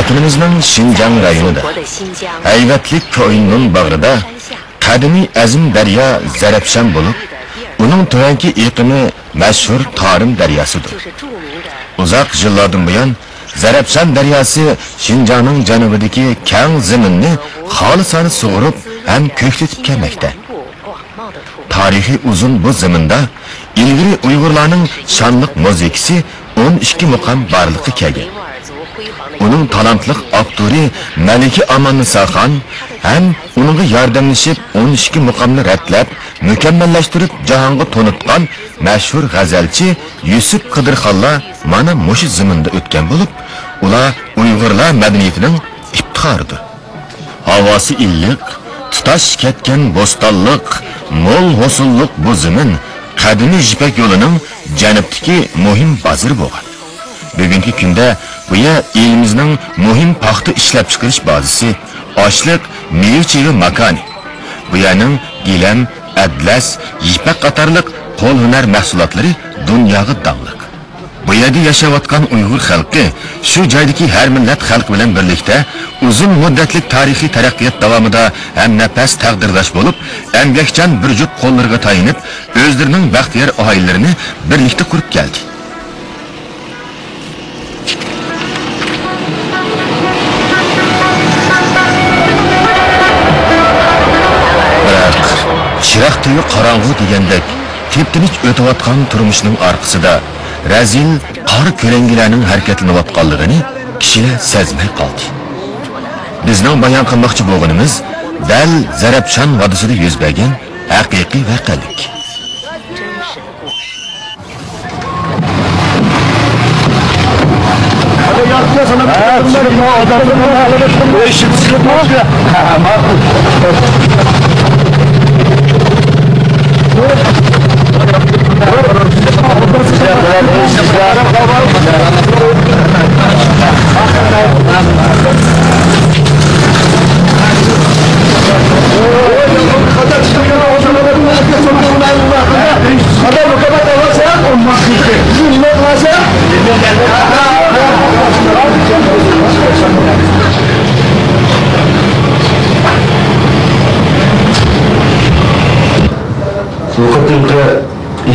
vatanimizning Şinjan rayonida hayvatlik Ko'innon bag'rida qadimiy azim daryo Zarafshan bo'lib, uning tuvanki iqimi mashhur Tarim daryosidir. Uzoq yillardan buyon Zarafshan daryosi Şinjanning janubidagi keng zaminni xolisona sug'urib ham ko'klatib kelmoqda. Tarihi uzun bu zaminda ilgari Uyg'urlarning shonliq musiqasi 12 muqam barliqqa kelgan. Uning talantli aktori Maliki Amanniso xon ham uningga yordamlashib 12 muqamni ratlab, mukammallashtirib jahonga tonitgan mashhur g'azalchi Yusuf Qidirxonlar mana mushu zaminda o'tgan bo'lib, ular Uyg'urlar madaniyatining iftixoridir. Havosi illiq, tutash ketgan bo'stonliq, mo'l hosilliq bu zamin qadimiy Ipak yo'lining janubdagi muhim bazir bo'lgan. Bugungi kunda bu yer elimizning muhim paxta ishlab chiqarish bazasi, oshliq, meva-cheva makoni. Bu yerning gilam, atlas, ipak qatorliq qo'l hunar mahsulotlari dunyoga donglik. Bu yerda yashayotgan Uyg'ur xalqi shu joydagi har millat xalq bilan birlikda uzun muddatlik tarixiy taraqqiyot davomida ham nafas taqdirdosh bo'lib, emgakchan bir juft qo'llarga tayinib, o'zlarining baxtiyor oilalarini birlikda qurib keldi. Chiroq tuyi qorong'u degandek, tep-tinch o'tayotgan turmushning orqasida razil qor ko'langilarning harakatlanayotganligini kishilar sezmay qoldi. Bizning bayon qilmoqchi bo'lganimiz dal Zarafshan vodisida yuz bergan haqiqiy voqelik.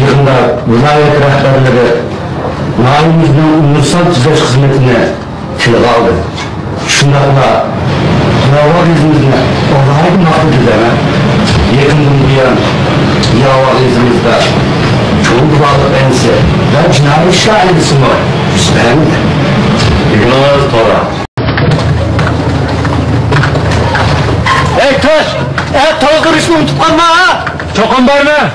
Yıkında vilayet rehberleri Naimizden ulusal düzeş hizmetine tilga aldı. Şundakla yava izimizde olayı nakıl düzene yakından duyan yava izimizde çoğu bağlı bense ve cinayi şahidisi var. Üstlerimde. Yıkınlar sonra. Ey taş! Tavuk kırışma unutma ha! Çokan var mı?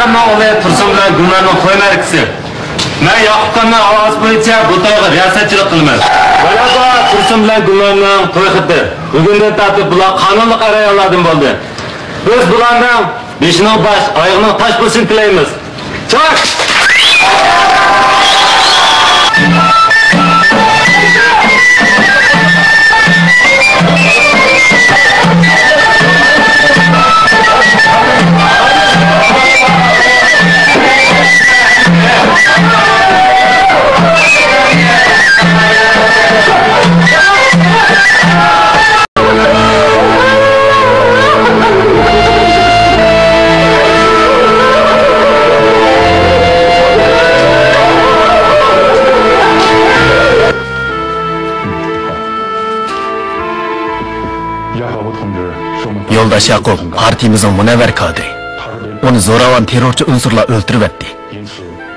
akamdan olay Tursun bilan Gulnarning to'y markasi. Men Yoqubxonning ovozi bo'yicha bu to'yga riyosatchilik qilaman. Valaba Tursun bilan Gulnarning to'y xiti. Bugundan tortib bular qonunli qarorlardan bo'ldi. Biz bularning beshining bosh, oyog'ining tosh bo'lsin tilaymiz. Cho'q! Yoldaş Yakup, partimizin münevver kadri. Onu zoravan terörçü unsurlar öldürüp etti.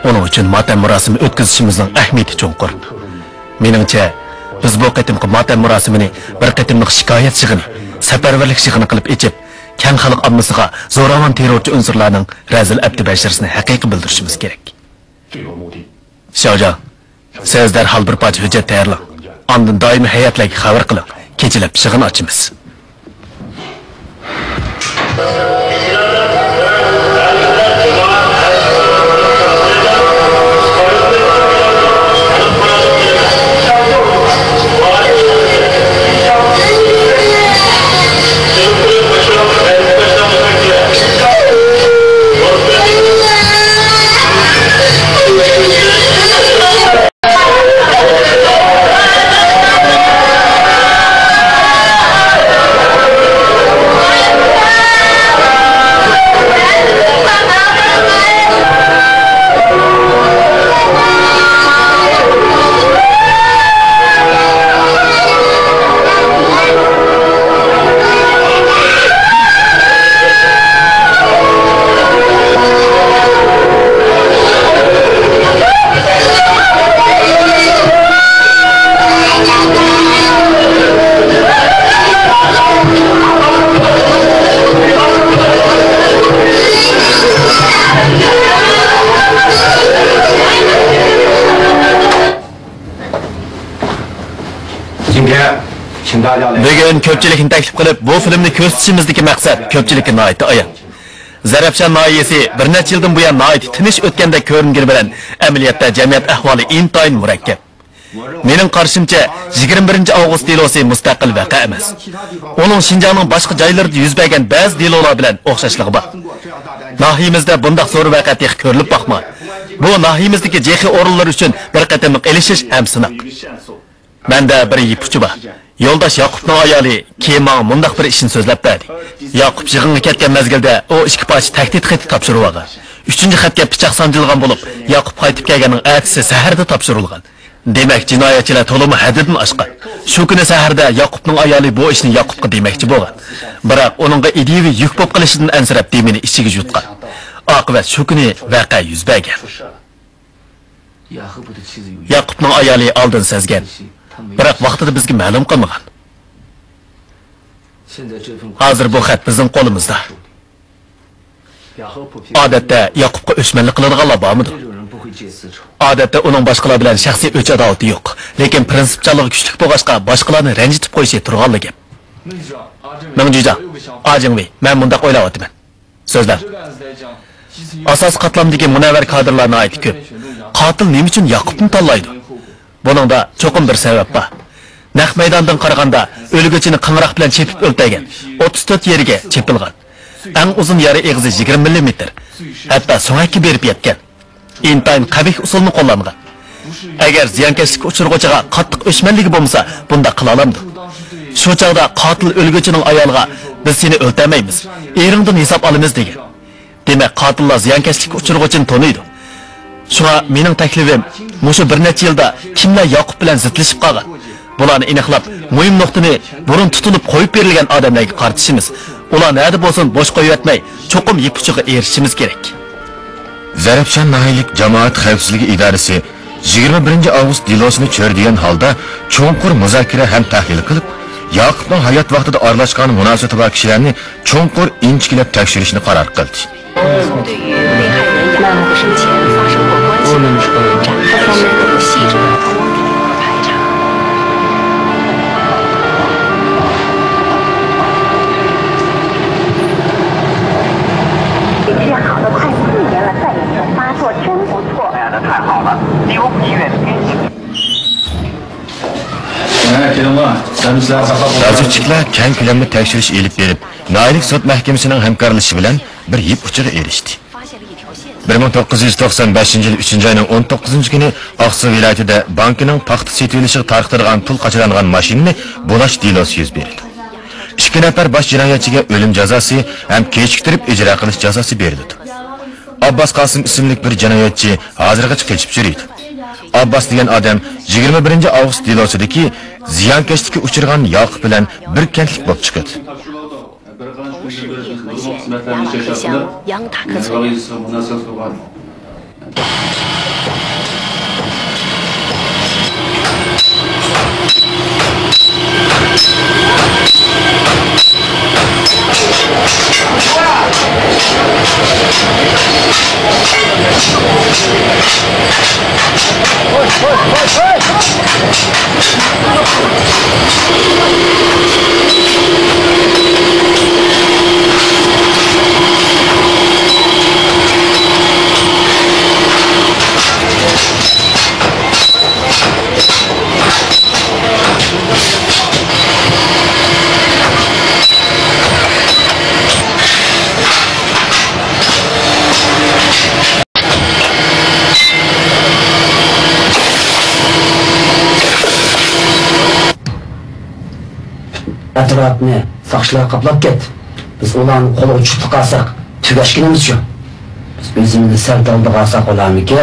Onun için matem murasimi ötküzüşümüzün ehmiyeti çonkur. Menimce, biz bu qitimki matem murasimini bir qitimlik şikayet şığını, seferberlik şığını kılıp içip, keng xalq ammasiga zoravan terörçü unsurlarning razil abdi bashirisini haqiqiy bildirishimiz kerak. Shojan, siz derhal bir parcha hujjat tayyorlang. Ondan doimiy hayotlarga xabar qiling. Kechalab shig'in ochamiz. Bugün köpçülükni taklif qilib, bu filmni ko'rsatishimizdagi maqsad ko'pchilikka noiti ayon. Zarafshan noyasi bir necha yildan buyon noiti tinish o'tganda ko'ringani bilan amaliyotda jamiyat ahvoli intayin murakkab. Mening qarashimcha 21-avgust delosi mustaqil vaqa emas. Uning Xinjiangning boshqa joylarida yuz bergan ba'zi delolar bilan o'xshashligi bor. Nahiyimizda bunday zo'r vaqa texnik ko'rilib boqma. Bu nahiyimizdagi jehi o'rinlar uchun bir qatimliq elishish ham sinoq. Menda bir ipuchi bor. Yoldaş Yakup'ның ayoli keyin mundaq bir ishni so'zlab berdi. Yakup yig'inga ketgan mezgilda o ikki parcha tahdid xati topshirib olgan. 3-xatga pichoq sanjilgan bo'lib, Yakup qaytib kelganning ertasi saharda topshirilgan. Demak, jinoyatchilar to'limi haddidan oshgan. Shu kuni saharda Yakup'ның ayoli bu ishni Yakup'ga demoqchi bo'lgan. Biroq uningga ideviy yuk bo'lib qolishidan ansirab demini ichiga yutgan. Oqibat shu kuni voqea yuz bergan. Yakup'ның ayoli oldin sezgan. Biroq vaqtida bizga ma'lum qilmagan. Hozir bu xat bizning qo'limizda. Odatda Yaqubga o'chmanlik qiladiganlar bormi? Odatda uning boshqalar bilan shaxsiy o'ch adovati yo'q, lekin prinsipchanligi kuchli bo'lg'achqa boshqalarni ranjitib qo'yishi turganli gap. Mingjuja, Ajingvi, men bundaq o'ylayapman. So'zlar. Asos qatlamdagi munavvar kadrlarni aytib ko'p. Qotil nima uchun Yaqubni tanlaydi? Buningda cho'qim bir sabab bor. Naq maydondan qaraganda o'lguvchini qing'roq bilan chepib o'ltirgan. 34 yeriga chepilgan. Eng uzun yari eg'izi 20 mm. Hatto so'ngaki berib yetgan. Intayin qabih usulni qo'llangan. Agar ziyonkashlikka uchirg'uvchiga qattiq o'chmanligi bo'lmasa, bunda qila olamdi. Shu chog'da qotil o'lguvchining ayoliga biz seni o'ltamaymiz, eringdan hisob olamiz degan. Demak, qotillar ziyonkashlikka uchirg'uvchini taniydi. Shuna mening taklifim, mushu bir necha yilda kimlar Yaqub bilan zidlashib qolgan. Bularni aniqlab, muhim nuqtani burun tutilib qo'yib berilgan odamlarga qartishimiz. Ular nada bo'lsin bo'sh qo'yib yotmay, cho'qim yipuchiga erishimiz kerak. Zarafshan nahiylik jamoat xavfsizligi idorasi 21-avgust dilosini cho'rdigan holda cho'nqur muzokara ham tahlil qilib, Yaqubning hayot vaqtida aralashgan munosabati bor kishilarni cho'nqur inchikilab tekshirishni qaror qildi. 了第五医院编辑。 Tazirchilar keng ko'lamli tekshirish elib berib, Noillik sud mahkamasining hamkorlashishi bilan bir yip uchiga erishdi. 1995-yil 3-oyning 19-kuni Oqsuv viloyatida bankining paxta sotib olishiga tarqatilgan pul qochirilgan mashinani bo'lash delosi yuz berdi. 2 nafar bosh jinoyatchiga o'lim jazosi ham kechiktirib ijro qilish jazosi berildi. Abbas Qosim ismli bir jinoyatchi hozirgacha qochib yuribdi. Abbas degan odam 21-avgust delosidagi ziyonkashlikka uchirgan Yoqub bilan bir kentlik bo'lib chiqadi. 杨塔克村。 Atrofni saqchilar qoplab ketdi. Biz ularni qo'liga tushib qolsak, tugashkinimiz shu. Biz o'zimizni sal daldiga olsak olamiki?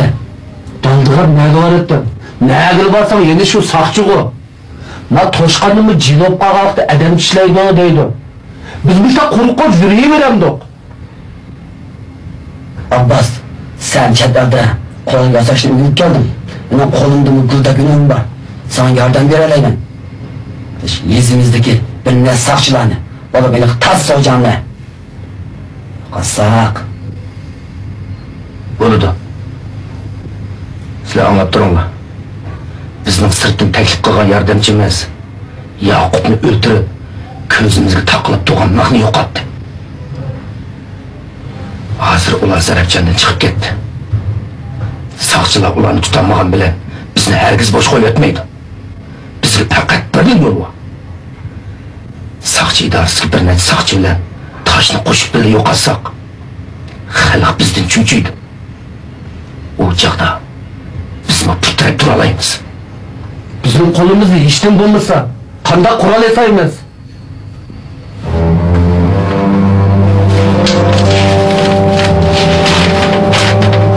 Daldiga nega boradi? Nega borsang endi shu saqchi-ku. Ma toshqanni jinob qog'oqda adam ishlaydi deydi. Biz buncha qo'rqib yuraveramiz. Abbas, sen chatlarda qo'l yasashni o'rganib kelding. Mening qo'limda gulda gunohim bor. Sana yordam beralayman. Yezimizdagi bir saqchilarni, bola beni tas so'janlar. Qasaq. Bo'ldi. Sizlar anglab turinglar. Bizning sirtdan taklif qilgan yordamchimiz Yoqubni o'ldirib, ko'zimizga taqilib turgan maqni yo'qotdi. Hozir ular zarabchandan chiqib ketdi. Saqchilar ularni tutamagan bilan bizni hargiz bosh qo'yib o'tmaydi. Bizga faqat bir yo'l bor. Saqchi idorasiga bir necha saqchi bilan toshni qo'shib birga yo'qotsak, xalq bizdan cho'chiydi. U chaqda biz putrab tura olamiz. Bizning qo'limizda hech nima bo'lmasa, qanday qurol yasaymiz?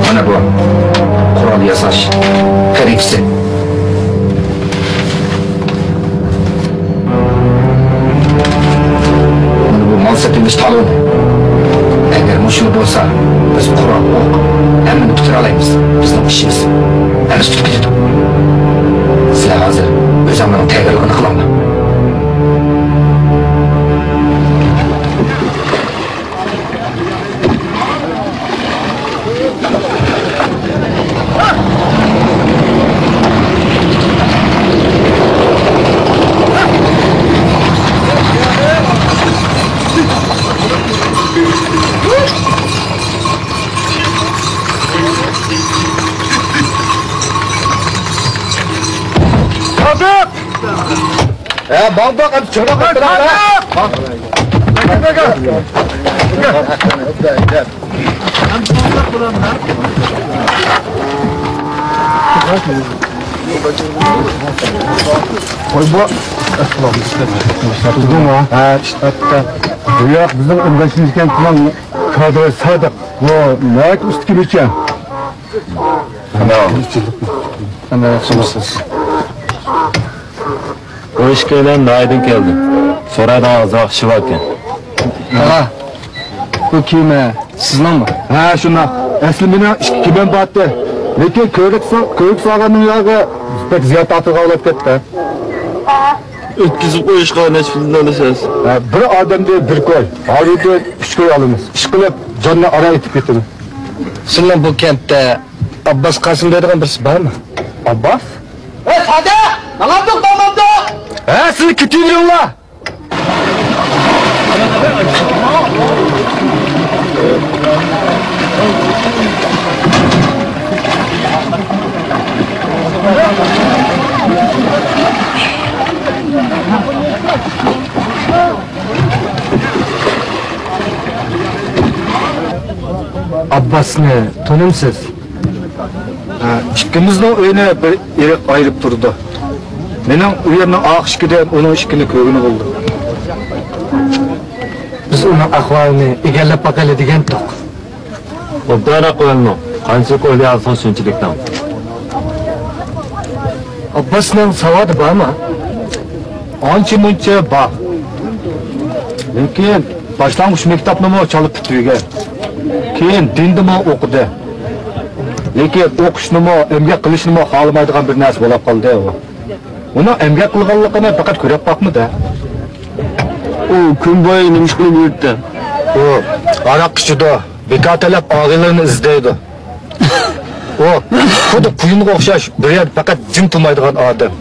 Mana bu qurol yasash keraksa. Satimiz talon. Eğer muşlu olsa, biz Kur'an ok, hemen tutar alayımız. Bizim işimiz. Hemiz tutup gidiyor. Sizler hazır, özümlerin teğerliğini kılamla. Bak hadi çöre bak. Koy bu. Tutun mu? Ha işte hatta. Bu yak bizim öndaşımızken falan kadro sadık. Bu ne üst gibi içen. Ana sorusuz. O ishga bilan Noidin keldi. So'radi hozir Shivokin. Ha. Bu kime? Sizlarmi? Ha, shunaq. Asli meni kimdan batdi. Lekin ko'rik solganning yog'i pek ziyod atiga olib ketdi. O'tkazib qo'yishga necha puldan olasiz? Bir odamga bir ko'y. Hozirda 3 ko'y olamiz. Ish qilib jonni ora etib ketamiz. Sizlar bu kentda Abbas Qosim degan birisi bormi? Abbas? Sadiq! Nima to'xtamadi? Siz ketinglar. Abbas'ni tanımsız. İkimizning uyini bir eri ayırıp durdu. Mening uyimning oq ishkidan uning ishkini ko'rgini bo'ldi. Biz uning ahvolini egallab boqaylik degandik. Obdana qo'yilmi? Qancha qo'ylayapsan shunchilikdan? Abbasning savodi bormi? Ancha muncha bor. Lekin boshlang'ich maktabni chalib bitgan. Keyin dindimi o'qidi. Lekin o'qishni emgak qilishni xohlamaydigan bir narsa bo'lib qoldi u. Uni emgak qilganligini faqat ko'rib boqmadi. U kun bo'yi nima ish qilib yuribdi? U aroq ichida, bekotalab og'illarni izlaydi. O, xuddi quyunga o'xshash bir yer faqat jim turmaydigan odam.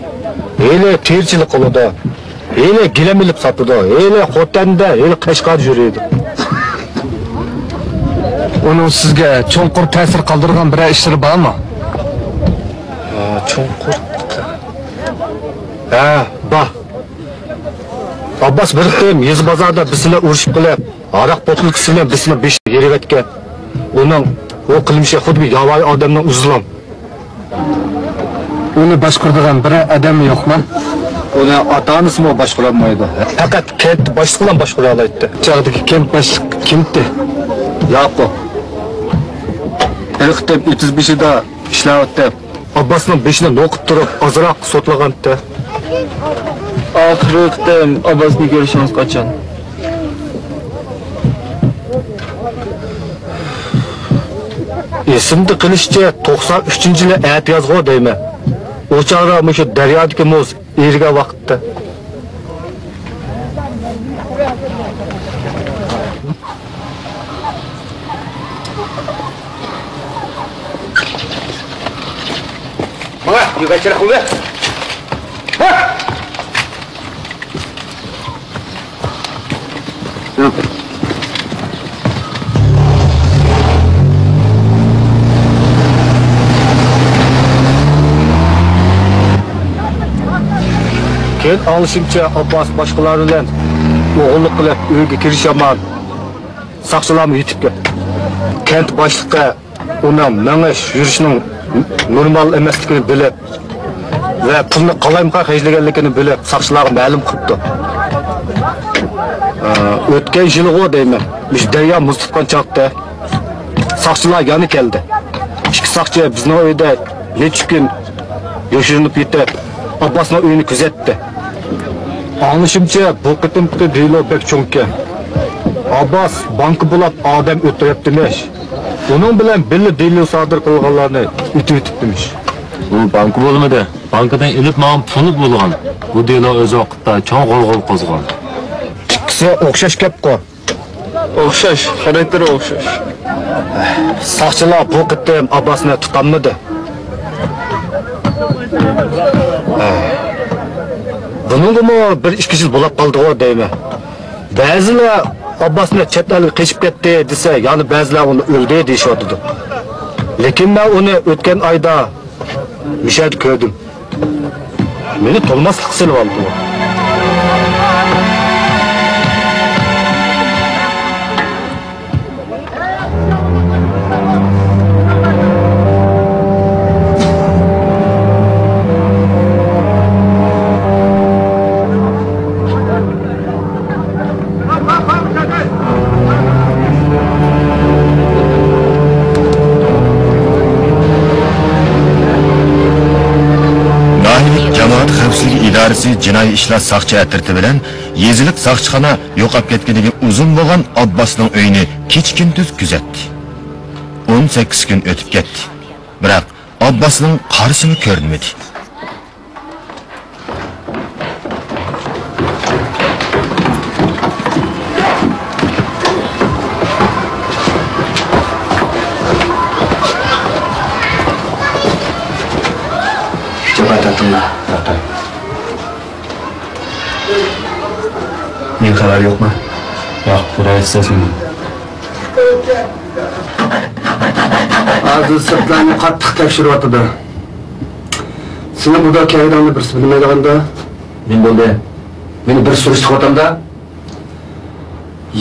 Hele terchilik qiladi. Hele gilam ilib sotadi. Hele xotanda, hele Qashqar yuradi. Onun sizga cho'nqur ta'sir qoldirgan bir ishlari bormi? Cho'nqur. Bor. Abbas bir kun yez bozorda bizlar urushib qilib, aroq botilkasi bilan bizlar 5 yerivatgan. Uning o qilmishi xuddi yovvoyi odamning uzlom. Uni boshqaradigan bir odam yo'qmi? Uni ota-onasi mo boshqara olmaydi. Faqat kent boshlig'idan boshqara oladi. Chog'dagi kent boshliq kimdi? Yo'q. Erktem 35'da ishlayapti. Abbasning beshini noqib turib, ozroq sotlaganda. Oxirida Abbasni ko'rishimiz qachon? Esimda qilishcha 93-yili ayt yozg'o deyman. O chog'da shu daryodagi muz eriga vaqtda. Mana, yuqachira quvva. Keyin alışımcha Abbas boshqalar bilan o'g'illik qilib uyga kirishaman. Saqchilarni yetib ketdi. Kent boshlig'i uning mengish yurishining normal emasligini bilib va pulni qalayimqa xajlaganligini bilib saqchilarga ma'lum qildi. O'tgan yilg'o deyman. Biz daryo muz tutgan chaqda saqchilar yana keldi. Ikki saqchi bizning uyda necha kun yashirinib yetib, Abbasning uyini kuzatdi. Anlaşımcha bu qitimqi delo bek cho'nkan. Abbas banka bo'lib odam o'tiribdimish. Uning bilan birga delo sodir qilganlarni o'tibdimish. U banka bo'lmadi. Bankadan ilib men pulni bo'lgan. Bu delo o'z vaqtida cho'ng g'olg'ol qo'zg'aldi. Ikkisi o'xshash gap-ku. O'xshash, xarakteri o'xshash. Saqchilar bu qitim Abbasni tutamadi. Buningmi bir ikki yil bo'lib qoldi-ku deyman. Ba'zilar Abbasni chet elga qochib ketdi desa, ya'ni ba'zilar uni o'ldi deyshotdi. Lekin men uni o'tgan oyda mishad ko'rdim. Meni to'lmaslik qilib oldi. İdaresi Jinoiy ishlar saqchi atirti bilan yezilik saqchixona yo'qolib ketganligi uzun bo'lgan Abbasning uyini kech-kunduz kuzatdi. 18 kun o'tib ketdi. Biroq Abbasning qarisini ko'rmadi. Bir haber yok mu? Yok, buraya istesin. Aziz sırtlarını qattiq tekshiryapti. Seni burada kaydanlı birisi bilmaydiganda. Men bo'ldi. Meni bir surishtirib o'tamda.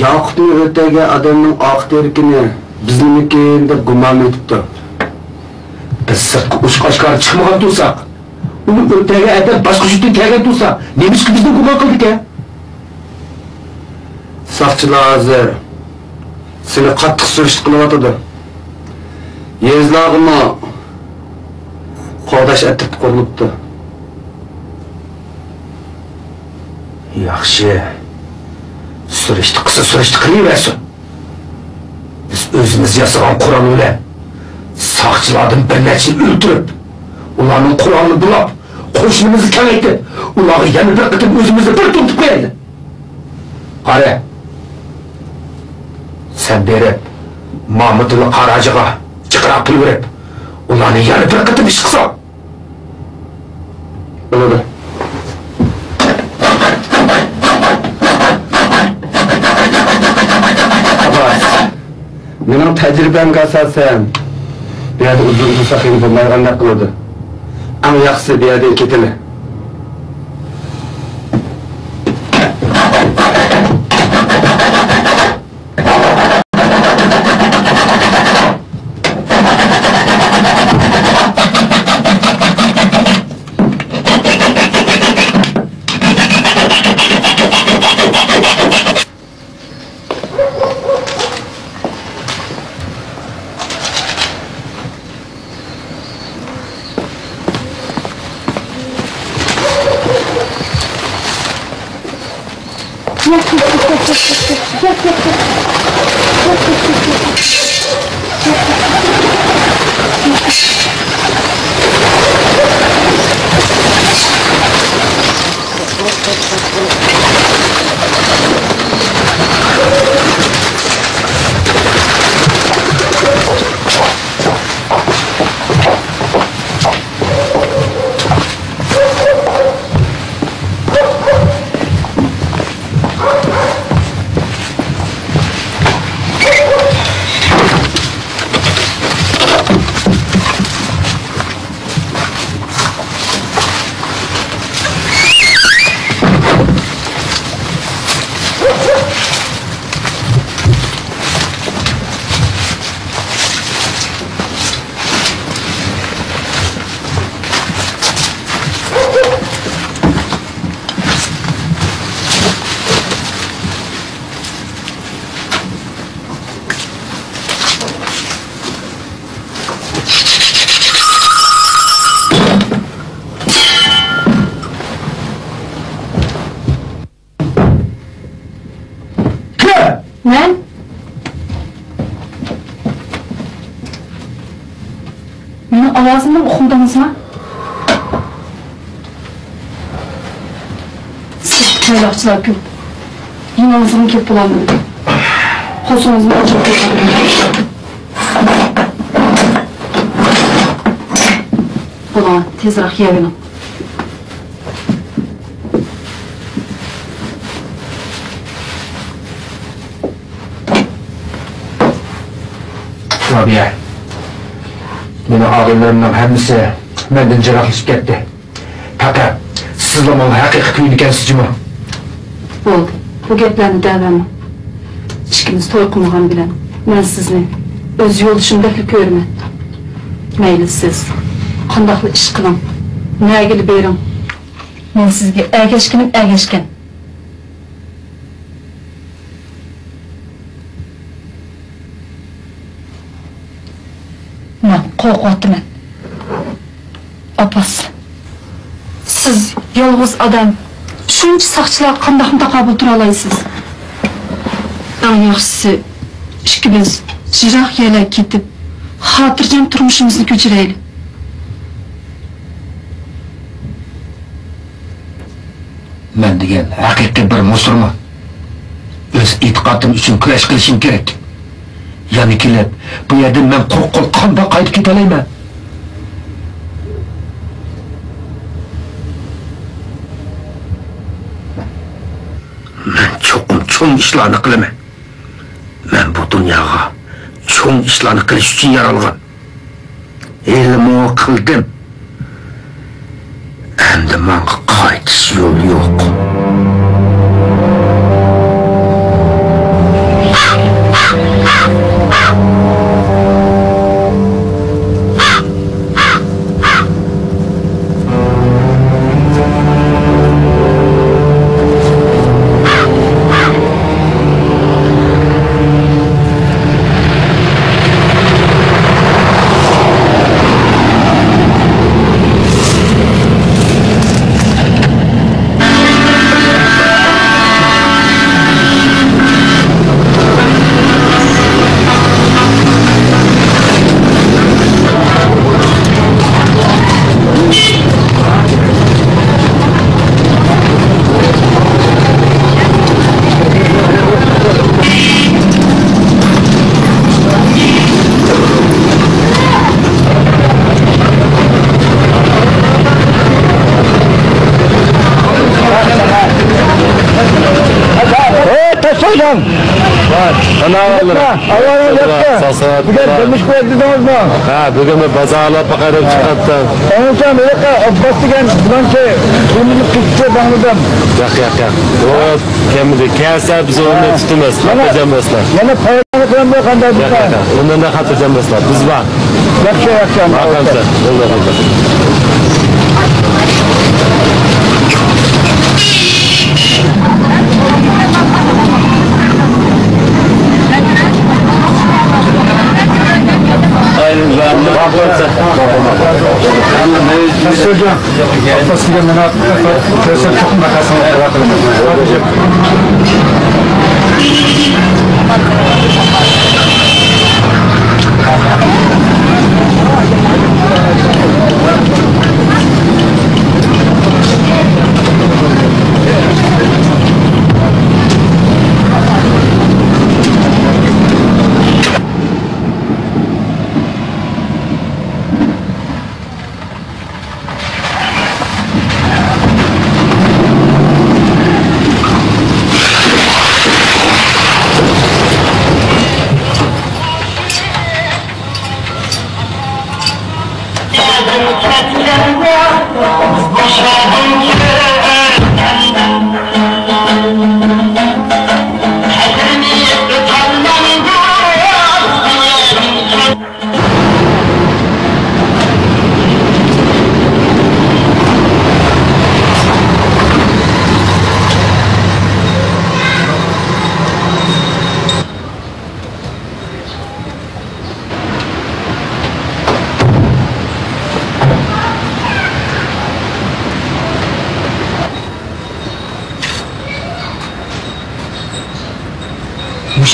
Yaqubning o'rtaga odamning oq terkini bizniki deb gumon etibdi. Biz sirtqi uçqaç chiqarib chiqmagan tursak, uni o'rtaga aytib boshqa yurtga kelgan tursa, nima uchun bizni gumon qildik-a? Saqchilar hozir seni qattiq surishti qilyotdi. Yezlarni qo'dash etib qo'yibdi. Yaxshi. Surishti qilaversin. Biz o'zimiz yasagan Qur'on bilan saqchilardan bir nechini o'ldirib, ularning Qur'onini bulab, qo'shnimizni kamaytib, ularga yana bir qitim o'zimizni bir tutib qo'yaylik. Qara. Sen berib, Mahmudullo Qarajiga chiqarib qilib, ularni yana bir qitim ish qilsa. Bo'ladi. Mening tajribamga asosan bu yerda uzun sahiy bo'lmaganlar qiladi. Eng yaxshisi bu yerda ketili. Avazımdan okudunuz mu? Siz kaylakçılar gül. Yine ağzımı kep bulamıyorum. Kosunuzunu açıp bulamıyorum. Ulan tezrak yevinim. Rabia. Meni ağabeylerimden hemisi menden cıraqlışıp ketdi. Fakat sizle mal haqiqiy kuyun ekansizmi? Bo'ldi. Bu gaplarni davama. Ishkimiz to'y qilmagan bilan men sizni o'z yo'lishimdek ko'raman. Mayli siz qandaqli ish qiling. Nagil bering. Men sizga ergashgan. Men qo'rqyapman. Apas. Siz yolg'iz odam. Shuncha saqchilar qandaq taqabul tura olaysiz? Eng yaxshisi ishkimiz jiroq yerlarga ketib, xotirjam turmushimizni ko'chiraylik. Men degan haqiqiy bir musulmon. O'z e'tiqodim uchun kurash qilishim kerak. Yani kelib, bu yerdan men qo'rqib qanday qaytib keta olayman? Men cho'ng ishlarni qilaman. Men bu dunyoga cho'ng ishlarni qilish uchun yaralgan. Ilmni qildim. Endi menga qaytish yo'li yo'q. Hocam. Var. Ana Ayağına yaptı. Bugün demiş koydunuz mu? Ha, bugün bazarlar bakarım çıkarttı. Hocam öyle Abbas degen bulan şey bunu tuttu bağladım. Yak. O kemidi. Kelse biz onu tutmaz. Hatırlamazlar. Yana paylaşımı falan bu kadar bir şey. Ondan da hatırlamazlar. Biz var. Yakacağım. Bakalım. Oldu. Hocam. Abbas degen bana köse çok makasını bırakalım.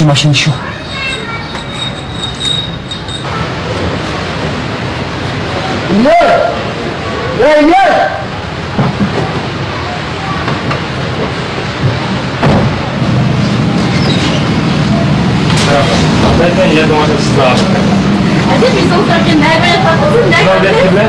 Maşın şu. Gel. Zaten yedim orası da. Hadi biz otururken nereye takılsın, nereye?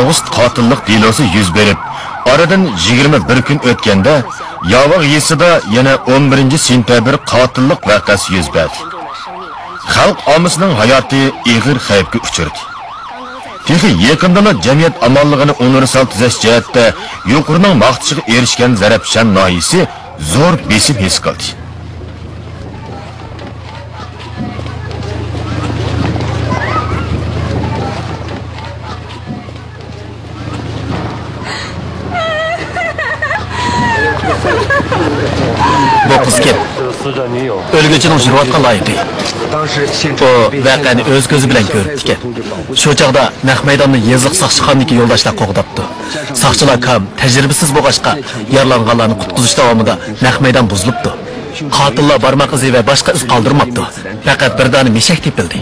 Avgust qatillik delosi yuz berib, oradan 21 kun o'tganda Yovog' yesida yana 11 sentabr qatillik voqeasi yuz berdi. Xalq omasining hayoti ig'ir xavfga uchirdi. Texi yaqindala jamiyat amonligini universal tuzash jihatda yuqorining maqtishiga erishgan Zarafshan noyisi zo'r besim his qildi. O'lgüchining jur'atga loyiqi. O voqeani o'z ko'zi bilan ko'rdi ekan. Shu chaqda naq maydonni yeziq soqchixonniki yo'ldoshlar qo'g'dabdi. Soqchilar kam tajribasiz bo'lg'achqa yaralanganlarni qutqizish davomida naq maydon buzilibdi. Qotillar barmoq izi va boshqa iz qoldirmabdi. Faqat bir dona meshak tepildi.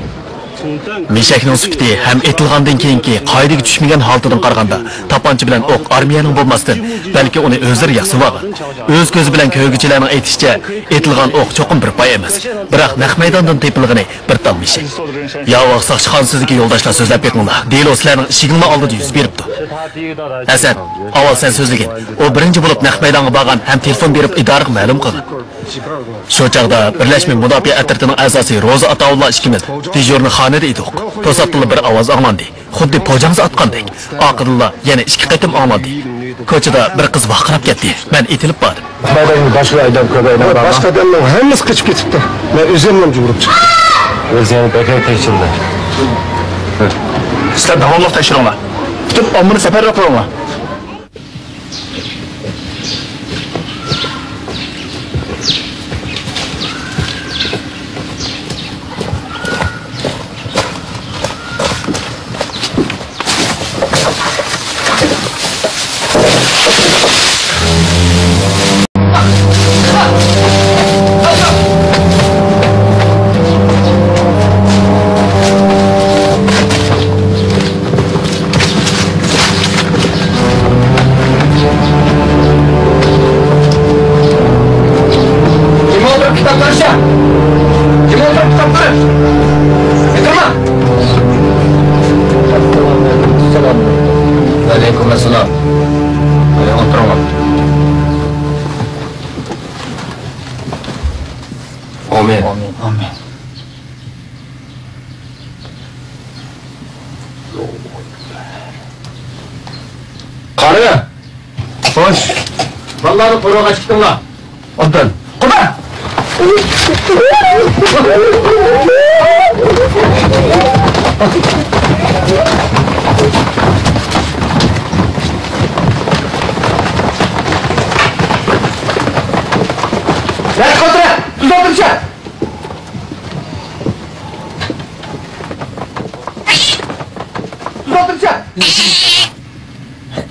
Meshakning sifati ham etilgandan keyingi qoidaga tushmagan holatidan qaraganda tapancha bilan o'q armiyaning bo'lmasdan, balki uni o'zlari yasib olgan. O'z ko'zi bilan ko'rguchilarning aytishicha, etilgan o'q cho'qim bir pay emas. Biroq naq maydondan tepilgani bir tal meshak. Yovog' soqchixonasizdagi yo'ldoshlar so'zlab ketmoqlar. Deloslarning ishigini oldida yuz beribdi. Asad, avval sen so'zlagin. O birinchi bo'lib naq maydonga borgan, ham telefon berib idoraga ma'lum qilgan. Shu chaqda Birlashma Mudofaa atritining a'zosi Roza Ataulla ishkimid dejurni xonada edi. To'satdan bir ovoz anglandi. Xuddi pojamza atgandek. Oqidilla yana ikki qatim anglandi. Ko'chada bir qiz vaqirab ketdi. Men etilib bordim. Maydonga boshqa odam ko'paydi. Boshqa odamlar hammasi qochib ketibdi. Men o'zimni jugurib chiqdim. O'zingni bekor tekshirdi. Sizlar davomli tekshiringlar. Tutib omini safarga qo'yinglar. Selam. Oturun. Amin. Amin. Karı. Hoş. Vallahi koruğa çıktın la. Otur. Kuma. Ver kontra. Tuz oturacak. Tuz oturacak.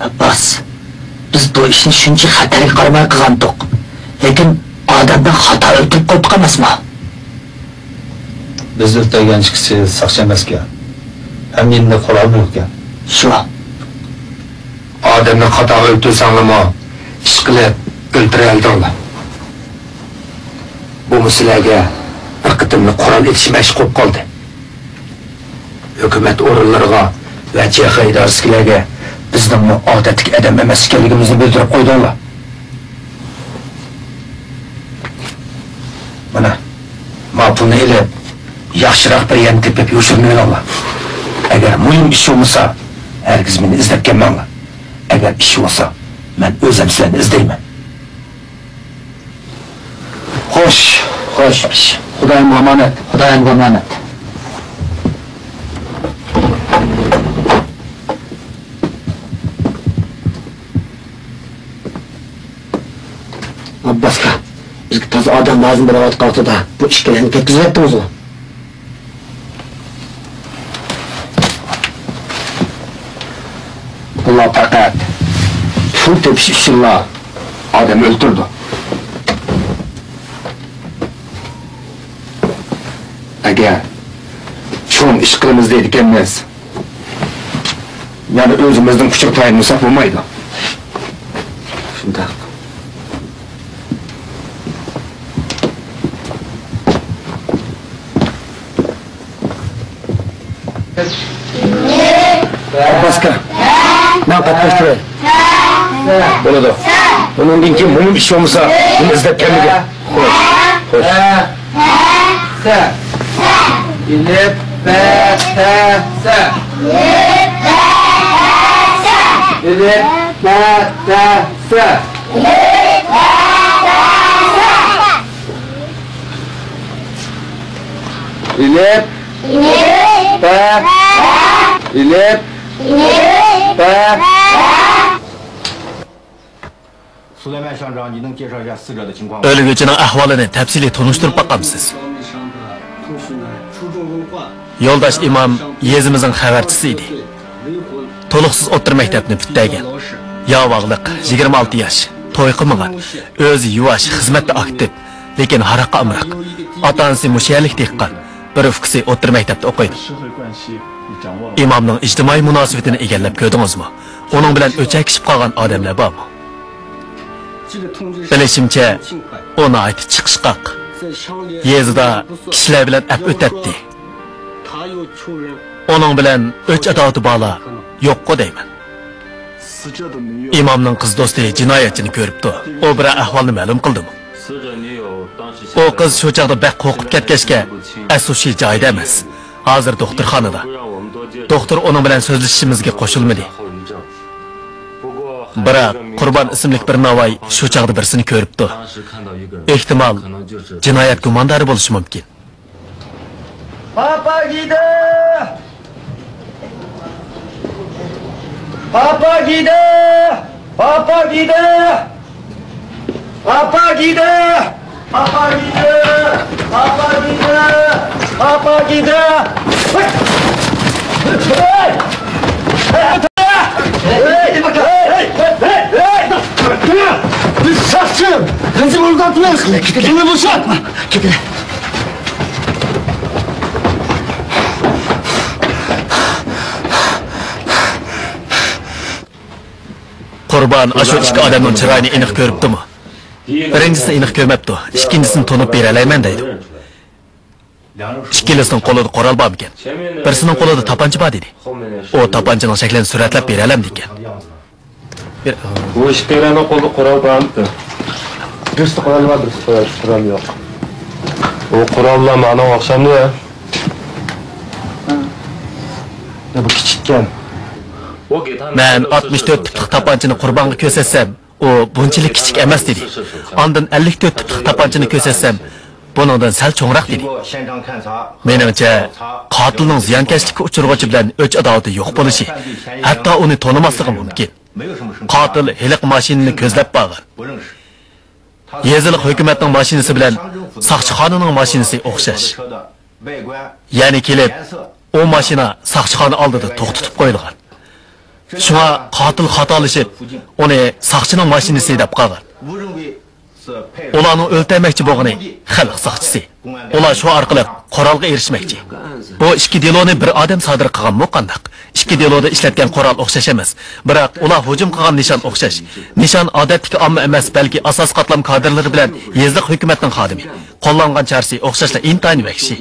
Abbas, biz bu ishni shuncha xatarga qaramay qilgandik. Lekin odamdan xato o'tib qo'ydik emasmi? Biz o'tgan chiqisi saqchi emas ekan. Ham endi qololmaydi ekan. Shu. Odamdan xato o'tsanlarmi, ish qilib o'ltirayoldirlar. Bu masalaga bir qitimni qurol etish mashq qo'yib qoldi. Hukumat o'rinlariga va JX idorasiga bizning odatdagi odam emas ekanligimizni bildirib qo'ydilar. Mana ma'qulni ilib yaxshiroq bir yerni tepib yo'shirmaylar. Agar muhim ish bo'lsa, hargiz meni izlab kelmanglar. Agar ish bo'lsa, men o'zim sizlarni izlayman. Xo'sh, xo'sh. Xudoyim omonat, xudoyim omonat. Abbasqa, bizga toza odam lozim bo'layotgan vaqtida bu ishlarni ketkizyapmiz u. Bular faqat pul tepish uchun odam o'ldirdi. Agar cho'ng ish qilamiz deydiganmiz, yana o'zimizning kuchuk tayinmasak bo'lmaydi. Shunday. Abbasqa, men qatnashtiray. Bo'ladi. Bundan keyin muhim ish bo'lsa, buni izlab kelmaga. Xo'sh. İlip betese. İlip betese. İlip İlip O'lguvchining ahvolini tafsiliy tunishtirib boqamsiz. Yo'ldosh imom yezimizning xabarchisi edi. To'liqsiz o'rta maktabni bitdagan. Yovog'liq 26 yosh, to'y qilmagan, o'zi yuvosh, xizmatda aktiv, lekin haroqqa amroq. Ota-onasi mushaylik deqqan, bir ufqisi o'rta maktabda o'qiydi. Imomning ijtimoiy munosabatini egallab ko'rdingizmi? Uning bilan o'chakishib qolgan odamlar bormi? Bilishimcha, ona aytib chiqishqaq. Yezida kishilar bilan ap o'tadi. Onun bilan o'ch adoti bala yo'q-ku deyman. İmomning qiz do'sti jinoyatchini ko'ribdi. O bir ahvolni ma'lum qildimi? O qiz shu chaqda baq qo'rqib ketgachga, asosiy joyda emas. Hozir doktorxonada. Doktor onun bilan so'zlashishimizga qo'shilmadi. Biroq Qurbon ismli bir navoy shu chaqda birsini ko'ribdi. Ehtimol jinoyat gumondori bo'lishi mumkin. Papa gide! Papa gide! Papa gide! Papa gide! Papa gide! Papa gide! Papa gide! Hey! Biz saçım! Kızım oradan tutuyorsun! Bunu boşaltma! Gidin! Qurbon ashu ikki odamning chiroyini aniq ko'ribdimi? Birinchisi aniq ko'rmabdi, ikkinchisini to'nib bera olmayman deydi. Ikkilisining qo'lida qurol bor ekan. Birisining qo'lida tapancha bor dedi. O tapanchaning shaklini suratlab bera olam degan. ber. Bu ishqilarning qo'lda qurol bormi? Bizda qurol bor, bizda qurol yo'q. Bu qurollar mana o'xshamdi ya. Bu kichikkan. Men 64 tiplik tapanchani qurbonga ko'rsatsam, u bunchalik kichik emas dedi. Ondan 54 tiplik tapanchani ko'rsatsam, buningdan sal cho'ngroq dedi. Meningcha, qotilning ziyonkashlikka uchirg'uchi bilan o'ch adovati yo'q bo'lishi, hatto uni tonimasligi mumkin. Qotil hiliq mashinani ko'zlab borgan. Yezilik hukumatning mashinasi bilan soqchixonaning mashinasi o'xshash. Ya'ni kelib, o mashina soqchixona oldida to'xtatib qo'yilgan. Shunga qotil xatolashib, uni soqchining mashinasi deb qolgan. Ularning o'ltirmoqchi bo'lgani xalq soqchisi. Ular shu orqali qurolga erishmoqchi. Bu ikki deloni bir odam sodir qilganmi qandaq? Ikki deloda ishlatgan qurol o'xshash emas. Biroq ular hujum qilgan nishon o'xshash. Nishon odatdagi omma emas, balki asos qatlam kadrlari bilan yezliq hukumatning xodimi. Qo'llangan charsi o'xshashlar intayin vahshiy.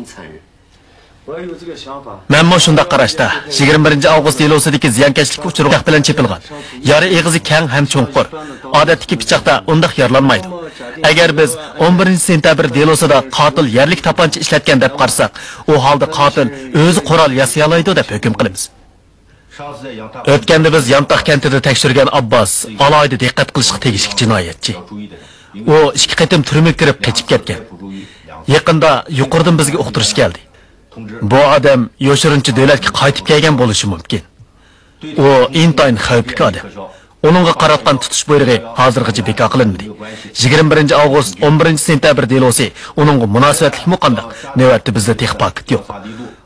Men shunda qarashda 21 avgust delosidagi ziyonkashlikka uchirgan bilan chepilgan. Yari eg'izi keng ham cho'nqur. Odatdagi pichoqda undaq yarlanmaydi. Agar biz 11-sentabr delosida qotil yerlik tapancha ishlatgan deb qarsak, u holda qotil o'zi qurol yasay oladi deb hukm qilamiz. O'tganda biz Yantoq kentida tekshirgan Abbos alohida diqqat qilishga tegishli jinoyatchi. U 2 qatim turmaga kirib qochib ketgan. Yaqinda yuqoridan bizga uqtirish keldi. Bu odam yoshirinchi davlatga qaytib kelgan bo'lishi mumkin. U intayin xavfli odam. Onunga qaratgan tutish buyrug'i hozirgacha bekor qilinmadi. 21 avgust 11-sentabr delosi onunga munosabatlikmi qandaq? Navbatda bizda texpaket yo'q.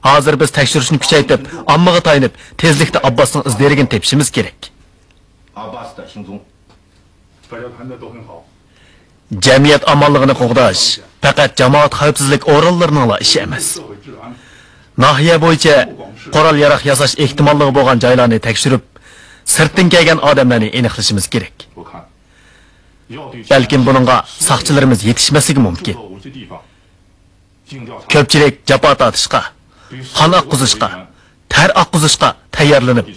Hozir biz tekshirishni kuchaytirib, ommaga tayinib, tezlikda Abbosning izlarini tepishimiz kerak. Jamiyat amonligini qo'g'dash faqat jamoat xavfsizlik organlarining ishi emas. Nahiya bo'yicha qurol yaroq yasash ehtimolligi bo'lgan joylarni tekshirib, sirtdan kelgan odamlarni aniqlashimiz kerak. Balkim buningga soqchilarimiz yetishmasligi mumkin. Ko'pchilik jafo tortishga, qon oqqizishga, ter oqqizishga tayyorlanib,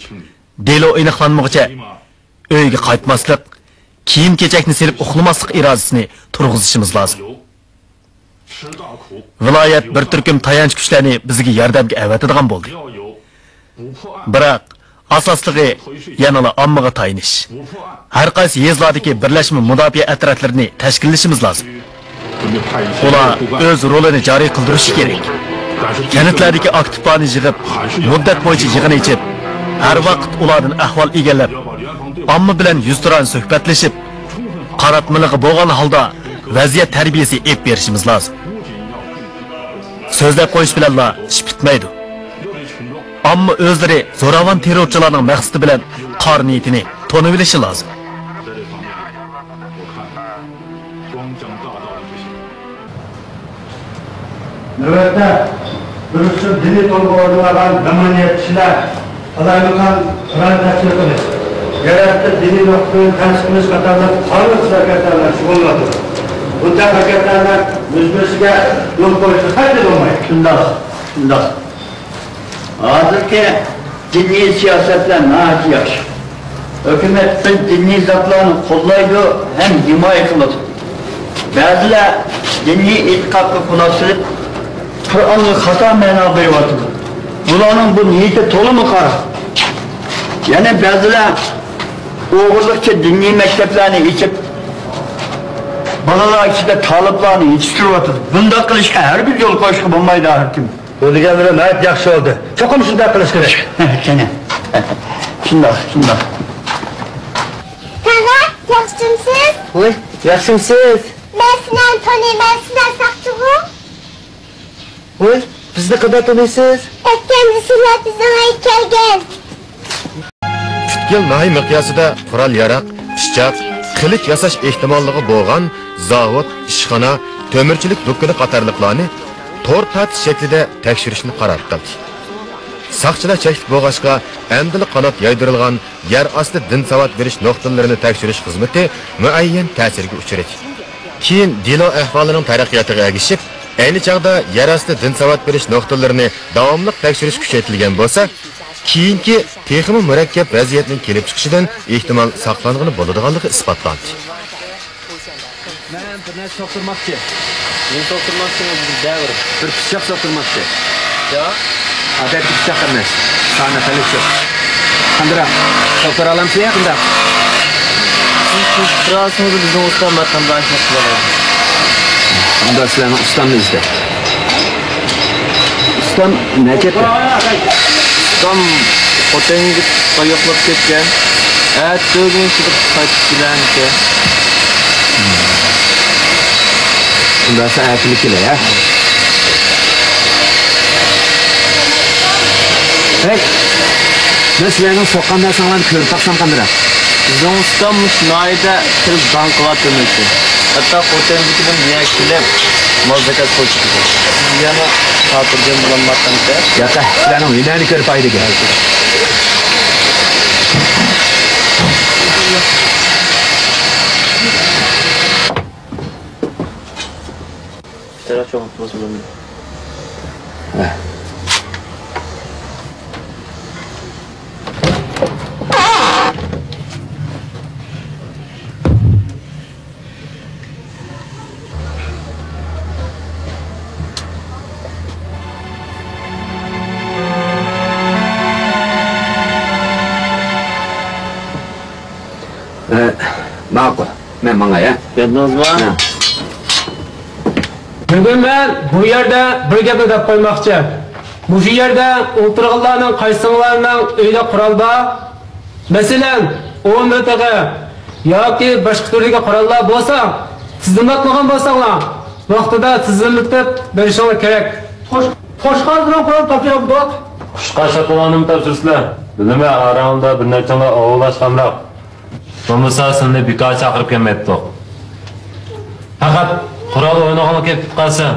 delo aniqlanmoqcha uyga qaytmaslik, kiyim-kechakni silib uxlamaslik irodasini turg'izishimiz lozim. Viloyat bir turkum tayanch kuchlarni bizga yordamga avatadigan bo'ldi. Biroq asosligi yana ommaga tayinish. Har qaysi yezlardagi birlashma mudofaa atroflarini tashkillashimiz lozim. Ular o'z rolini joriy qildirishi kerak. Kanatlardagi aktivlarni yig'ib, muddat bo'yicha yig'in ichib, har vaqt ulardan ahvol egallab, omma bilan yuzturan suhbatlashib, qaratmiligi bo'lgan holda vaziyat tarbiyasi ep berishimiz lozim. So'zlab qo'yish bilanla ish bitmaydi. Ammo o'zlari zo'ravon terrorchilarning maqsadi bilan qor niyatini tonib bilishi lozim. Navbatda Brüssel diniy to'lg'onlardan namoyishchilar alayligan qurol tashkil qilish, yeraltı diniy nuqtadan tanishimiz qatorida qonun harakatlarga shug'ullanadi. Bunday harakatlarga o'zbekistonga yo'l qo'yishga qanday bo'lmaydi? Shundoq. Hozirgi diniy siyosatlar nahayat yaxshi. Hukumat diniy zotlarni qo'llaydi ham himoya qiladi. Ba'zilar diniy e'tiqodga quloq solib, Qur'onga xato ma'no beryapti. Bularning bu niyati to'liq qara. Yana ba'zilar o'g'irlikcha diniy maktablarni ichib, bolalar ichida talablarni yetishtiryapti. Bunday qilishga har bir yo'l qo'yishga bo'lmaydi hakim. Bu deganlar nəhayət yaxşı oldu. Çoxum shunday qilish kerak. Qani. Shundoq. Tag'a, yaxshimisiz? Voy, yaxshimisiz? Men sizlarni taniyman, sizlar saqchig'u? Voy, bizni qanday taniysiz? Akkamni sizlar bizdan ayt kelgan. Putkil nahiy miqyosida qurol yaroq, pichoq, qilich yasash ehtimolligi bo'lgan zavod, ishxona, temirchilik do'koni qatorliqlarni to'r tartish shaklida tekshirishni qaror qildi. Saqchilar cheklik bo'g'ashqa amdili qanot yaydirilgan yer osti din savat berish nuqtalarini tekshirish xizmati muayyan ta'sirga uchradi. Keyin delo ahvolining taraqqiyotiga ergishib, ayni chog'da yer osti din savat berish nuqtalarini davomli tekshirish kuchaytirilgan bo'lsa, keyingi texmi murakkab vaziyatning kelib chiqishidan ehtimol saqlanғаны bo'ladiganligi isbotlandi. Men bir narsa soqtirmoqchi. Men soqtirmoqchiman bu davr. Bir pichoq soqtirmoqchi. Yo, odatda pichoq emas. Sana qilishdi. Qandira, soqtira olamsiz yaqinda? Siz birasini bizning ustamlar qanday ishni qiladi? Unda sizlarning ustamizda. Ustam nima ketdi? Ustam otangga oyoqlab ketgan. To'g'ri chiqib qaytib kelganki. Unda saatlik kelar, ya. Hey. Ben sizlarning soqqan narsalarni ko'rib taqsam qanday? Bizning ustam Shinoyda kirib bankomat demoqchi. Hatto xotinnikidan niya kelib mozaka qo'yibdi. Yana xotirjam bo'lmasdan-da. Yo'q, sizlarning uylarni ko'rib aydiga. Çok bozuldu. Ma'qul. Men menga ya. Yadnozmi? Bugün ben bu yerde bir gapni deb qo'ymoqchi. Bu yerda o'tirganlarning qaysinglarning uyda qurol bor? Masalan, 10 o'taga yoki boshqa turdagi qurollar bo'lsa, tizimlatmagan bo'lsanglar, vaqtida tizimlatib berishingiz kerak. Qo'shqor bilan qurol topshirib Qushqa shotlanib topshirsizlar. Bilma, aramda bir nechta ovlashqamroq. Bo'lmasa sizni bekor chaqirib kelmayapti. Faqat qurol o'ynag'ini kelib qolsa,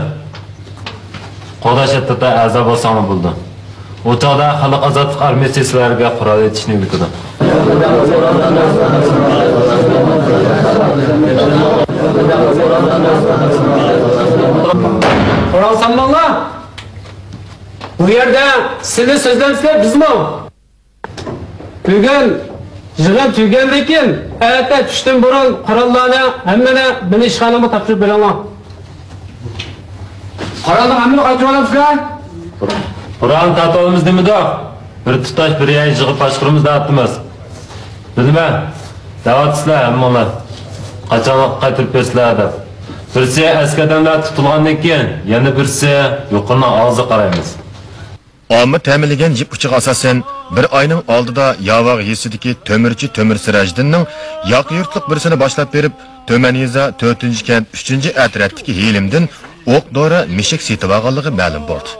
qo'dashatda a'zo bo'lsam bo'ldi. O'choqda xalq ozodlik armiyasi sizlarga qurol yetishni buyurdi. Qurol sanmanglar. Bu yerda sizni so'zlamsizlar bizmi? Bugun yig'in tugagandan keyin erta tushdan burun qurollarni hammani meni ishxonamga topshirib beraman. Qurolni hammani qaytarib olamsizlar? Qurol tatolimiz demidi? Bir tutash bir yangi yig'ib boshqarimiz da'vatimiz. Bilma, da'vatsizlar hammalar. Qachon qaytarib bersizlar deb. Birsi askardanlar tutilgandan keyin, yana birsi yuqordan og'zi qaraymiz. Omma ta'minlagan yip uchiga asosan bir oyning oldida Yavaq yesidagi Tömürchi Tömür Sirajdinning yoq yurtliq birisini boshlab berib, Tömanyeza 4-kent 3-atrofdagi Helimdan o'q dori mishik setib olganligi ma'lum bo'ldi.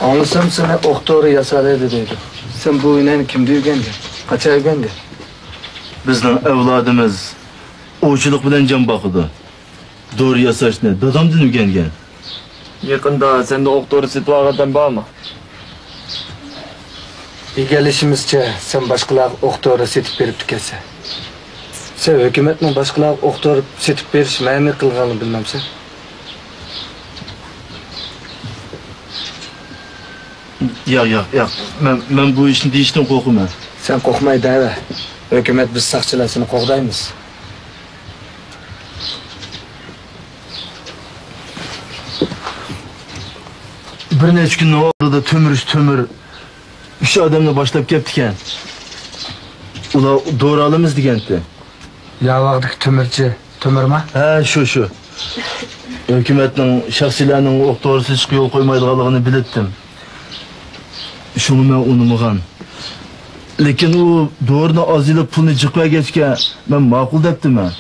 Anlasam sana oktoru yasalaydı dedi. Sen bu oyundan kimdi öğrendi? Kaça öğrendi? Bizden evladımız oğuçuluk bilen can bakıdı. Doğru yasaşını dadamdan öğrengen. Yakında sen de oktoru situasyondan bağma. Bir gelişimizce sen başkalar oktoru setip verip tükese. Sen hükümetin başkalar oktoru setip veriş meyni kılganı bilmem sen. Ya. Ben bu işin deyişten korkuyorum. Sen korkmayı deve. Hükümet biz sakçılasını korkudayımız. Bir neç gün oldu da tömür. Üç adamla başlayıp keptiken. Ula doğru alımız digenti. Yavaqdaki tömür mü? He şu. Hükümetin şahsilerinin ok doğrusu çıkı yol koymaydıqalığını bilettim. Şunu ben unutmağan. Lekin o doğruna azıyla pulunu çıkmaya geçken ben makul deptim ben.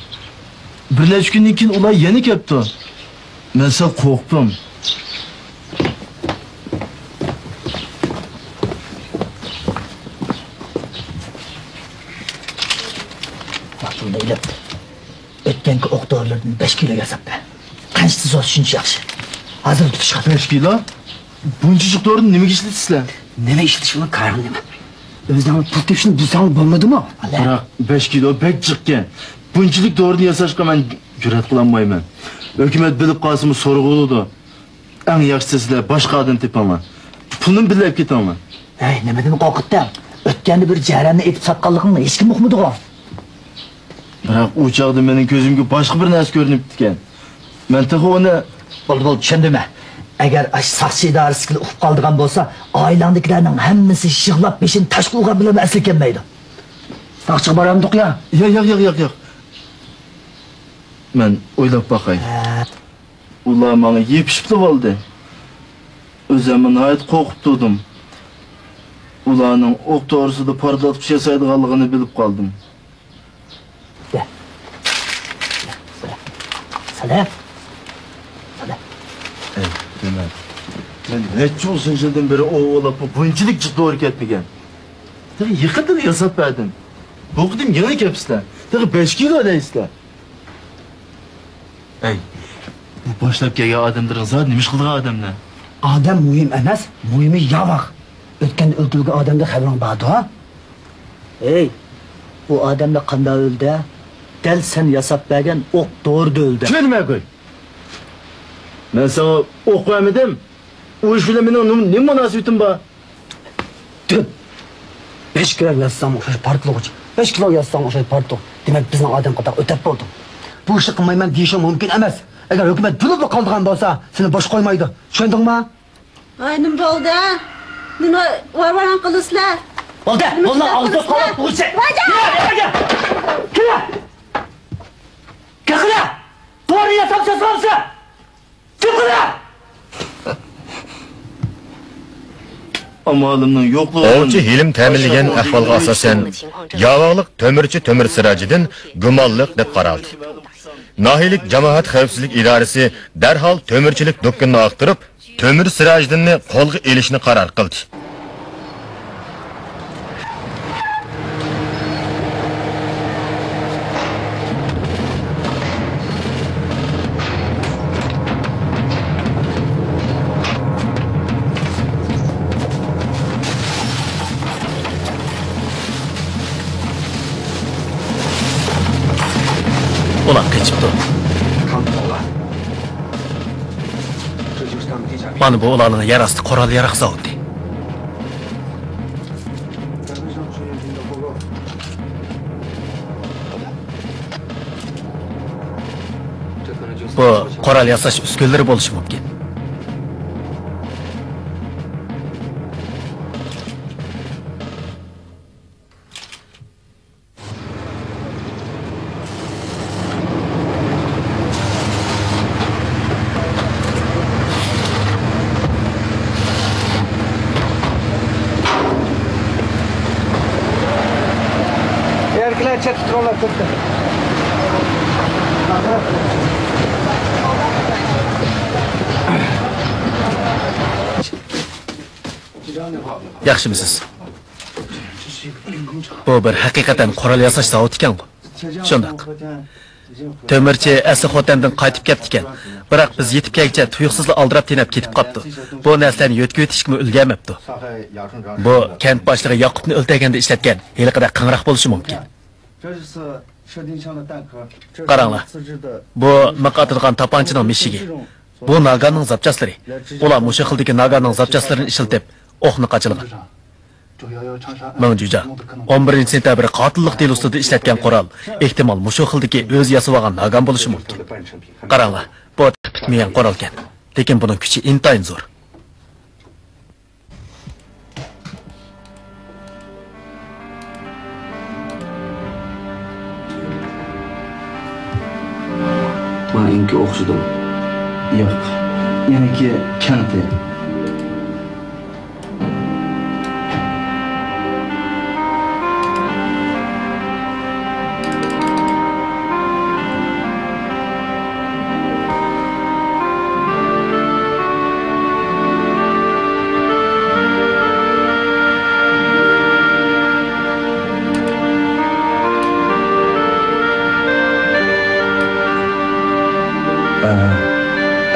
Bir neç günden keyin ular yeni kepti. Ben sen korktum. sakçılığını ilepti. Ötkenki ok doğrularının 5 kilo hesapta. Qanchasi olsa shuncha yaxshi. Hozir tutishadi. 5 kilo? Bunchacık doğru nimaga ishlatisizlar? Nima ishlatish bilan qarang nima? O'zlaring pul tepishni bilsangiz bo'lmadimi? Biroq 5 kilo bek chiqqan. Bunchalik doğruni yasashga men jur'at qilolmayman. Hukumat bilib qolsa so'rg'uladi. Eng yaxshisi sizlar boshqa odam tepinglar. Pulni bilib ketinglar. Hey, nimadan qo'rqitding? O'tganda bir jaranni etib sotganligingni hech kim uqmadi-ku. Biroq u chaqda mening ko'zimga boshqa bir narsa ko'rinib ketgan. Men taxoni bo'ldi, tushundimmi? Agar ash soqchi idorasiga uqib qoldigan bo'lsa, oilandagilarning hammasi yig'lab peshin tash qilgan bilan asli kelmaydi. Soqchiga boramdiq ya? Yo'q. Men o'ylab boqay. Ular menga yepishib oldi. O'zimni nihoyat qo'rqib turdim. Ularning o'q to'g'risida portlatib yasaydiganligini bilib qoldim. Salam. Demek. Ben neçe olsun yıldan beri o olap bunçilik ciddi doğru ketmegen. Tabii yıkıntını yasap verdim. Bu kıdım yeni kepsler. Tabii 5 kilo neysler. Ey, bu başlap gelgen adamların zaten nemiş kıldığı adamlar. Adam mühim emas, mühimi yavaq. Ötken öldürülgen adamda haberin vardı ha? Ey, bu adamla qanday öldü? Del sen yasap vergen ok doğru da öldü. Çölme koy. Ben sana ok vermedim. O iş filminin ne münasebetim var? Dur. 5 kilo yazsam o'sha partliq uchun. 5 kilo yazsam o'sha partliq. Demak bizning odam qator o'tab bo'ldi. Bu ishni qilmayman deyishim mumkin emas. Agar hukumat pulib qoldigan bo'lsa, seni bosh qo'ymaydi. Tushundingmi? Ay, nima bo'ldi? Nima varvaran qilasizlar? Bo'ldi. Bo'ldi, og'zini qolib qo'ychi. Kela. Kela. To'g'ri yasabcha solsa. Kela. Amalımның yo'qligi. Ovchi Hilim ta'minlagan ahvolga asosan Yavog'liq To'mirchi To'mir Sirajiddin gumonliq deb qaraldi. Nohiylik jamoat xavfsizlik idorasi darhol to'mirchilik do'konini aqtirib, To'mir Sirajiddinni qo'lga olishni qaror qildi. Ulan kaçıptı. Bana bu olanın yarası koral yarak zavdi. Bu koral yasaş üskülleri boluşu mümkün. Yaxshimisiz? Bu bir haqiqatan qoral yasash zavodi ekan bu. Shundoq. To'mirchi asli xotandan qaytib keldi ekan. Biroq biz yetib kelguncha tuyuqsizlik aldirab tenab ketib qopti. Bu narsani yo'tkib o'tishga ulgurmabdi. Bu kent boshlig'i Yoqubni o'ltirganda ishlatgan heliqida qing'roq bo'lishi mumkin. Qaranglar. Bu maqatilgan tapanchining meshigi. Bu Naganning zapchaslari. Ular mushu xildagi Naganning zapchaslarini ishlatib, o'qni qachilgan. Mangjuja 11 sentabr qotillik delosida ishlatgan qoral ehtimol mushu xildagi o'z yasab olgan Nagan bo'lishi mumkin. Qaranglar, bu bitmagan qoral ekan. Lekin buning kuchi intayin zo'r. Menimki o'xshadim. Yo'q. Yaniki kanti.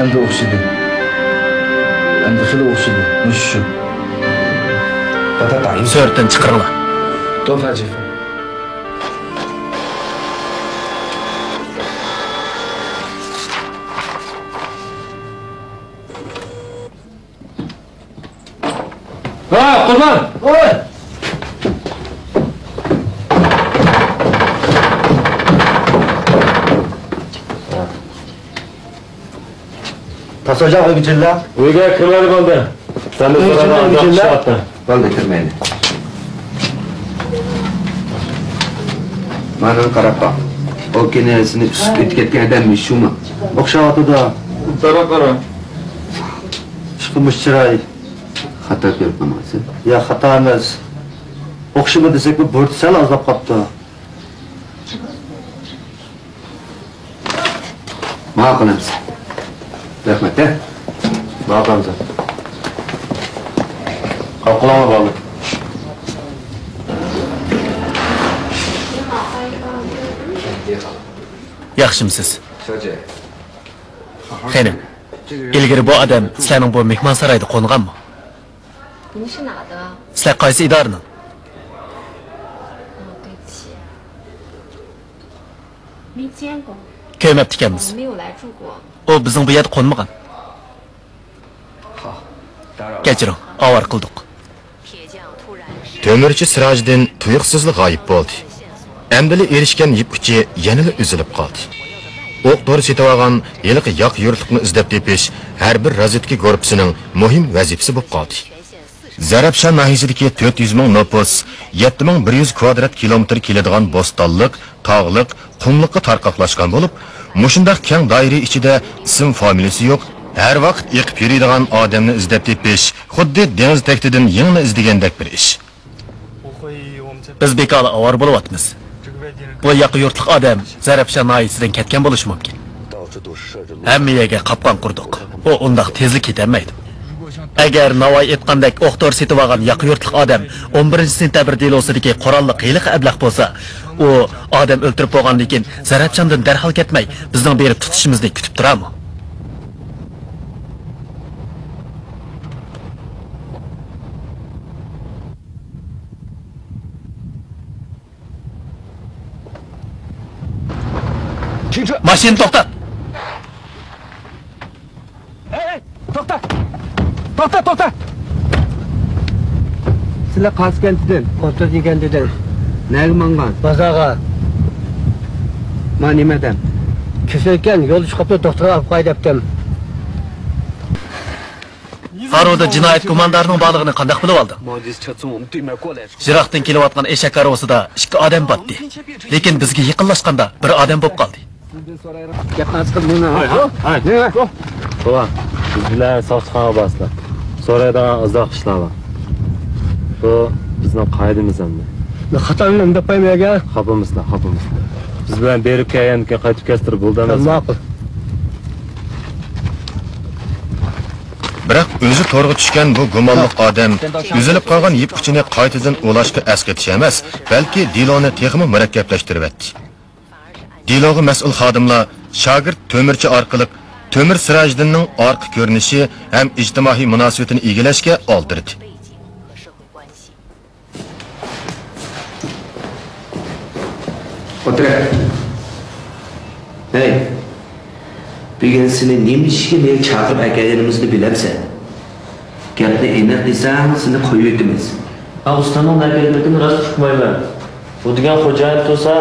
Endi o'xshidi. Endi xili o'xshidi. Mushu. Patatayim. So'rtdan chiqaringlar. To'faji. Ha, Qurban. Oy! Tasoja o'yg'ijilla. Uyga kirmadi bo'ldi. Sen de so'radan uzoqlashyapti. Bo'ldi, kirmaydi. Mana qarab boq. O kenesini usib ketgan odammi shumi? O'xshayotdi-da. Qara. Chiqimish chiroy. Xato ko'rmasin. Ya xato emas. O'xshimi desak bu bo'rdi sal ozlab qopti. Ma'qulmiz. Rahmat. Ma'qulmiz. Qalqilama bo'ldi. Yaxshimisiz? Qani. Ilgari bu odam sizlarning bu mehmon saroyida qo'nganmi? 你是哪的？ Sizlar qaysi idoraning? 对不起，没见过， Ko'mabdi ekanmiz. 没有来住过。 O bizning bu yerda qo'nmagan. Kechiring, avar qildik. Temirchi Sirajiddin tuyuqsizlik g'oyib bo'ldi. Endi erishgan yip uchi yanada uzilib qoldi. O'q dori setib olgan yiliq yoq yurtliqni izlab tepish har bir razvedka guruhining muhim vazifasi bo'lib qoldi. Zarabshan nahiyasidagi 400 ming nopos 7100 kvadrat kilometr keladigan bo'stonliq, tog'liq, qumliqqa tarqoqlashgan bo'lib, mushundaq keng doira ichida ism familiyasi yo'q, har vaqt yiqib yuradigan odamni izlab tepish xuddi dengiz taktidan yengni izlagandek bir ish. Biz bekola avar bo'lyapmiz. Bu yoqi yurtliq odam Zarabshan nahiyasidan ketgan bo'lishi mumkin. Hamma yerga qopqon qurdik. U undaq tezlik ketolmaydi. Agar Navoiy aytgandek o'qtor setib olgan yoqi yurtliq odam 11-sentabr delosidagi qurolliq hiliq ablah bo'lsa, u odam o'ltirib bo'lgandan keyin Zarabshandan darhol ketmay, bizning berib tutishimizni kutib turami? Mashina to'xtat. Hey, to'xta. Sizlar qaysi kentidan? O'rta degan dedan. Nega mangan? Bozorga. Men nimadan? Keselgan yo'l chiqibdi, doktorga olib qo'ydibdim. Faroda jinoyat komandorining borlig'ini qanday bilib oldi? Jiroqdan kelayotgan eshak karvosida 2 odam botdi. Lekin bizga yaqinlashganda bir odam bo'lib qoldi. Gapni qilib nima? Nima? Qo'y. Bizlar soqchixona baslar. So'raydigan uzoq ishlar bor. Bu bizning qoidamiz endi. Xatoimni deb qo'ymagan. Xapimizlar. Biz bilan berib kelgandan qaytib keltirib bo'ldimiz. Ma'qul. Biroq o'zi to'rg'a tushgan bu gumonli odam uzilib qolgan yip uchini qaytadan ulashga asqatish emas, balki diloni texmi murakkablashtiribdi. Diloga mas'ul xodimlar shogird Temirchi orqali Temir Sirajiddinning orqa ko'rinishi ham ijtimoiy munosabatini egallashga oldirdi. O'tir. Hey. Bugun seni nima ishga men chaqirib akayimizni bilamsan. Gapni aniq desam, seni qo'yib o'tamiz. Ustaning nabirligini rost chiqmayman. Bu degan xo'jayin to'sa,